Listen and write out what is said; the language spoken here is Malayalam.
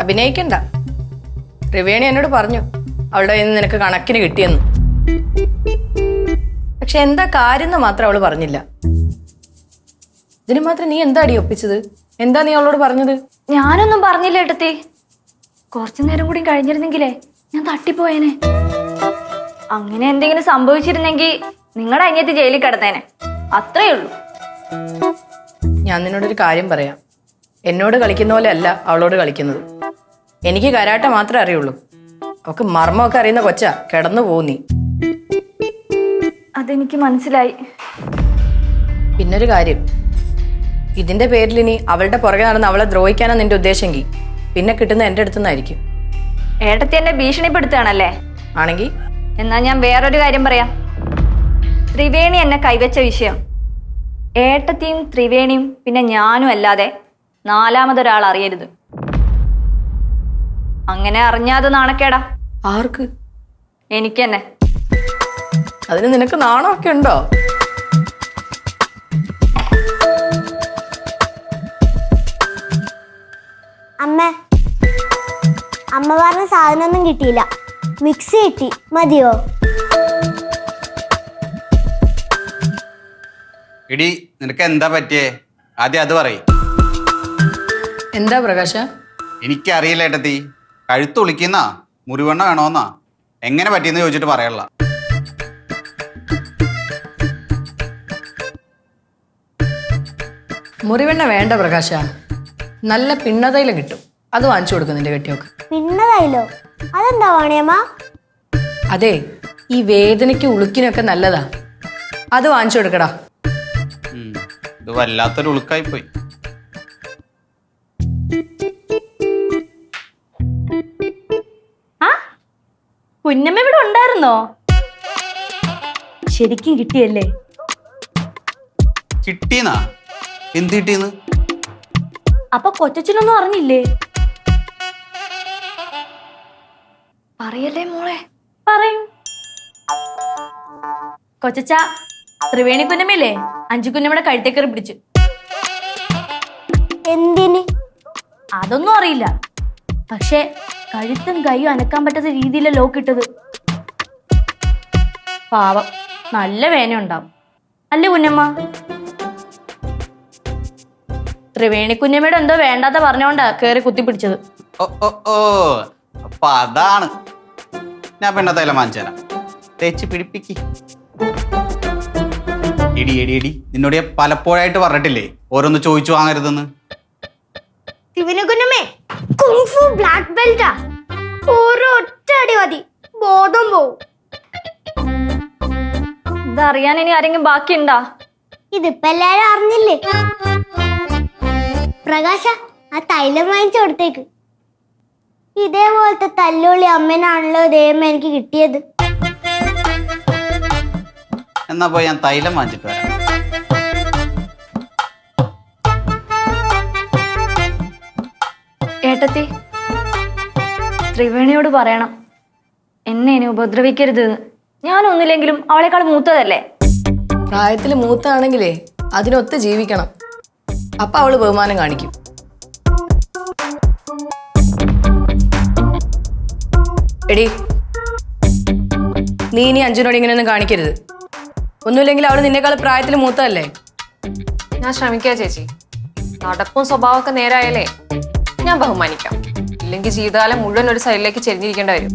അഭിനയിക്കണ്ട. ത്രിവേണി എന്നോട് പറഞ്ഞു അവളുടെ കയ്യിൽ നിന്ന് നിനക്ക് കണക്കിന് കിട്ടിയെന്ന്. പക്ഷെ എന്താ കാര്യം എന്ന് മാത്രം അവള് പറഞ്ഞില്ല. ഇതിന് മാത്രം നീ എന്താ അടി ഒപ്പിച്ചത്? എന്താ നീ അവളോട് പറഞ്ഞത്? ഞാനൊന്നും പറഞ്ഞില്ല ഏട്ടത്തി. കുറച്ചു നേരം കൂടി കഴിഞ്ഞിരുന്നെങ്കിലേ ഞാൻ തട്ടിപ്പോയേനെ. അങ്ങനെ എന്തെങ്കിലും സംഭവിച്ചിരുന്നെങ്കിൽ നിങ്ങളുടെ അനിയത്തി ജയിലിൽ കിടന്നേനെ. അത്രേ ഉള്ളൂ. ഞാൻ നിന്നോടൊരു കാര്യം പറയാം. എന്നോട് കളിക്കുന്ന പോലെ അല്ല അവളോട് കളിക്കുന്നത്. എനിക്ക് കരാട്ട മാത്രമേ അറിയുള്ളൂ. അവക്ക് മർമ്മമൊക്കെ അറിയുന്ന കൊച്ചാ. കിടന്നു പോകും നീ. അതെനിക്ക് മനസ്സിലായി. പിന്നൊരു കാര്യം, ഇതിന്റെ പേരിൽ ഇനി അവളുടെ പുറകെ നടന്ന് അവളെ ദ്രോഹിക്കാനാണ് നിന്റെ ഉദ്ദേശമെങ്കിൽ പിന്നെ കിട്ടുന്ന എന്റെ അടുത്തുനിന്നായിരിക്കും. ഏട്ടത്തി എന്നെ ഭീഷണിപ്പെടുത്തുകയാണല്ലേ? ആണെങ്കിൽ എന്നാ ഞാൻ വേറൊരു കാര്യം പറയാം. ത്രിവേണി എന്നെ കൈവച്ച വിഷയം ഏട്ടത്തിയും ത്രിവേണിയും പിന്നെ ഞാനും അല്ലാതെ നാലാമതൊരാൾ അറിയരുത്. അങ്ങനെ അറിഞ്ഞാത് നാണക്കേടാ. ആർക്ക്? എനിക്ക് തന്നെ. അതിന് നിനക്ക് നാണമൊക്കെ ഉണ്ടോ? അമ്മ പറഞ്ഞ സാധനമൊന്നും കിട്ടിയില്ല. മിക്സി കിട്ടി, മതിയോ? എടി നിനക്ക് എന്താ പറ്റിയേ? ആദ്യം അത് പറയും. എന്താ പ്രകാശ? എനിക്കറിയില്ല ഏട്ടത്തി. കഴുത്ത് ഒളിക്കുന്ന മുറിവെണ്ണ വേണോന്നാ. എങ്ങനെ പറ്റിയെന്ന് ചോദിച്ചിട്ട് പറയല്ല. മുറിവെണ്ണ വേണ്ട പ്രകാശ. നല്ല പിണ്ണതൈലം കിട്ടും. അത് വാങ്ങിച്ചു കൊടുക്കും നിന്റെ കെട്ടിയൊക്കെ. പിന്നതായില്ലോ? അതെന്താ വാണിയമ്മ? അതെ, ഈ വേദനയ്ക്ക് ഉളുക്കിനൊക്കെ നല്ലതാ. അത് വാങ്ങിച്ചു കൊടുക്കടാ. ഇത് വല്ലാത്തൊരു ഉളുക്കായി പോയി. കുഞ്ഞമ്മ ഇവിടെ ഉണ്ടായിരുന്നോ? ശരിക്കും കിട്ടിയല്ലേ? കിട്ടീന്നാ? എന്ത് കിട്ടീന്ന്? അപ്പൊ കൊച്ചച്ഛനൊന്നും അറിഞ്ഞില്ലേ? പറയല്ലേ മോളെ. പറയും. കൊച്ചച്ച, ത്രിവേണി കുഞ്ഞമ്മയില്ലേ അഞ്ചു കുഞ്ഞമ്മയുടെ കഴുത്തേക്കറി പിടിച്ചു. എന്തിന്? അതൊന്നും അറിയില്ല. പക്ഷെ കഴുത്തും കൈയും അനക്കാൻ പറ്റാത്ത രീതിയിലെ ലോക്ക് ഇട്ടത്. പാവം, നല്ല വേന ഉണ്ടാവും അല്ലേ കുഞ്ഞമ്മ? ത്രിവേണി കുഞ്ഞമ്മയുടെ എന്തോ വേണ്ടാത്ത പറഞ്ഞോണ്ടാ കേറി കുത്തിപ്പിടിച്ചത്. ഓ ഓ ഓ, അപ്പൊ അതാണ്. ഞാൻ പെണ്ണത്തൈലം വാങ്ങിച്ചേരാം. തേച്ച് പിടിപ്പിക്ക്. എടി എടി എടി, നിന്നോട് ഞാൻ പലപ്പോഴായിട്ട് പറഞ്ഞിട്ടില്ലേ ഓരോന്ന് ചോദിച്ചു വാങ്ങരുതെന്ന്. കുഞ്ഞമ്മേ, കുങ്ഫു ബ്ലാക്ക് ബെൽറ്റാ. ഒരൊറ്റ അടി മതി, ബോധം പോവും. ഇതറിയാൻ ഇനി ആരെങ്കിലും ബാക്കിയുണ്ടാ? ഇതിപ്പോ എല്ലാരും അറിഞ്ഞില്ലേ? പ്രകാശ, ആ തൈലം വാങ്ങിച്ചു കൊടുത്തേക്ക്. ഇതേപോലത്തെ തല്ലുള്ളി അമ്മേനാണല്ലോ ദൈവം എനിക്ക് കിട്ടിയത്. എന്നാ പോയി ഞാൻ തൈലം വാങ്ങിച്ചിട്ട് വരാം. ഏട്ടത്തി, ത്രിവേണിയോട് പറയണം എന്നെ ഇനി ഉപദ്രവിക്കരുത്. ഞാനൊന്നില്ലെങ്കിലും അവളെക്കാൾ മൂത്തതല്ലേ? പ്രായത്തിൽ മൂത്താണെങ്കിലേ അതിനൊത്ത് ജീവിക്കണം. അപ്പൊ അവള് ബഹുമാനം കാണിക്കും. എടി, നീ ഇനി അഞ്ജുനോട് ഇങ്ങനെയൊന്നും കാണിക്കരുത്. ഒന്നുമില്ലെങ്കിൽ അവള് നിന്നെക്കാൾ പ്രായത്തിൽ മൂത്തതല്ലേ? ഞാൻ ശ്രമിക്കാം ചേച്ചി. നടപ്പും സ്വഭാവമൊക്കെ നേരായാലേ ഞാൻ ബഹുമാനിക്കാം. ഇല്ലെങ്കിൽ ജീവിതകാലം മുഴുവൻ ഒരു സൈഡിലേക്ക് ചെരിഞ്ഞിരിക്കേണ്ടി വരും.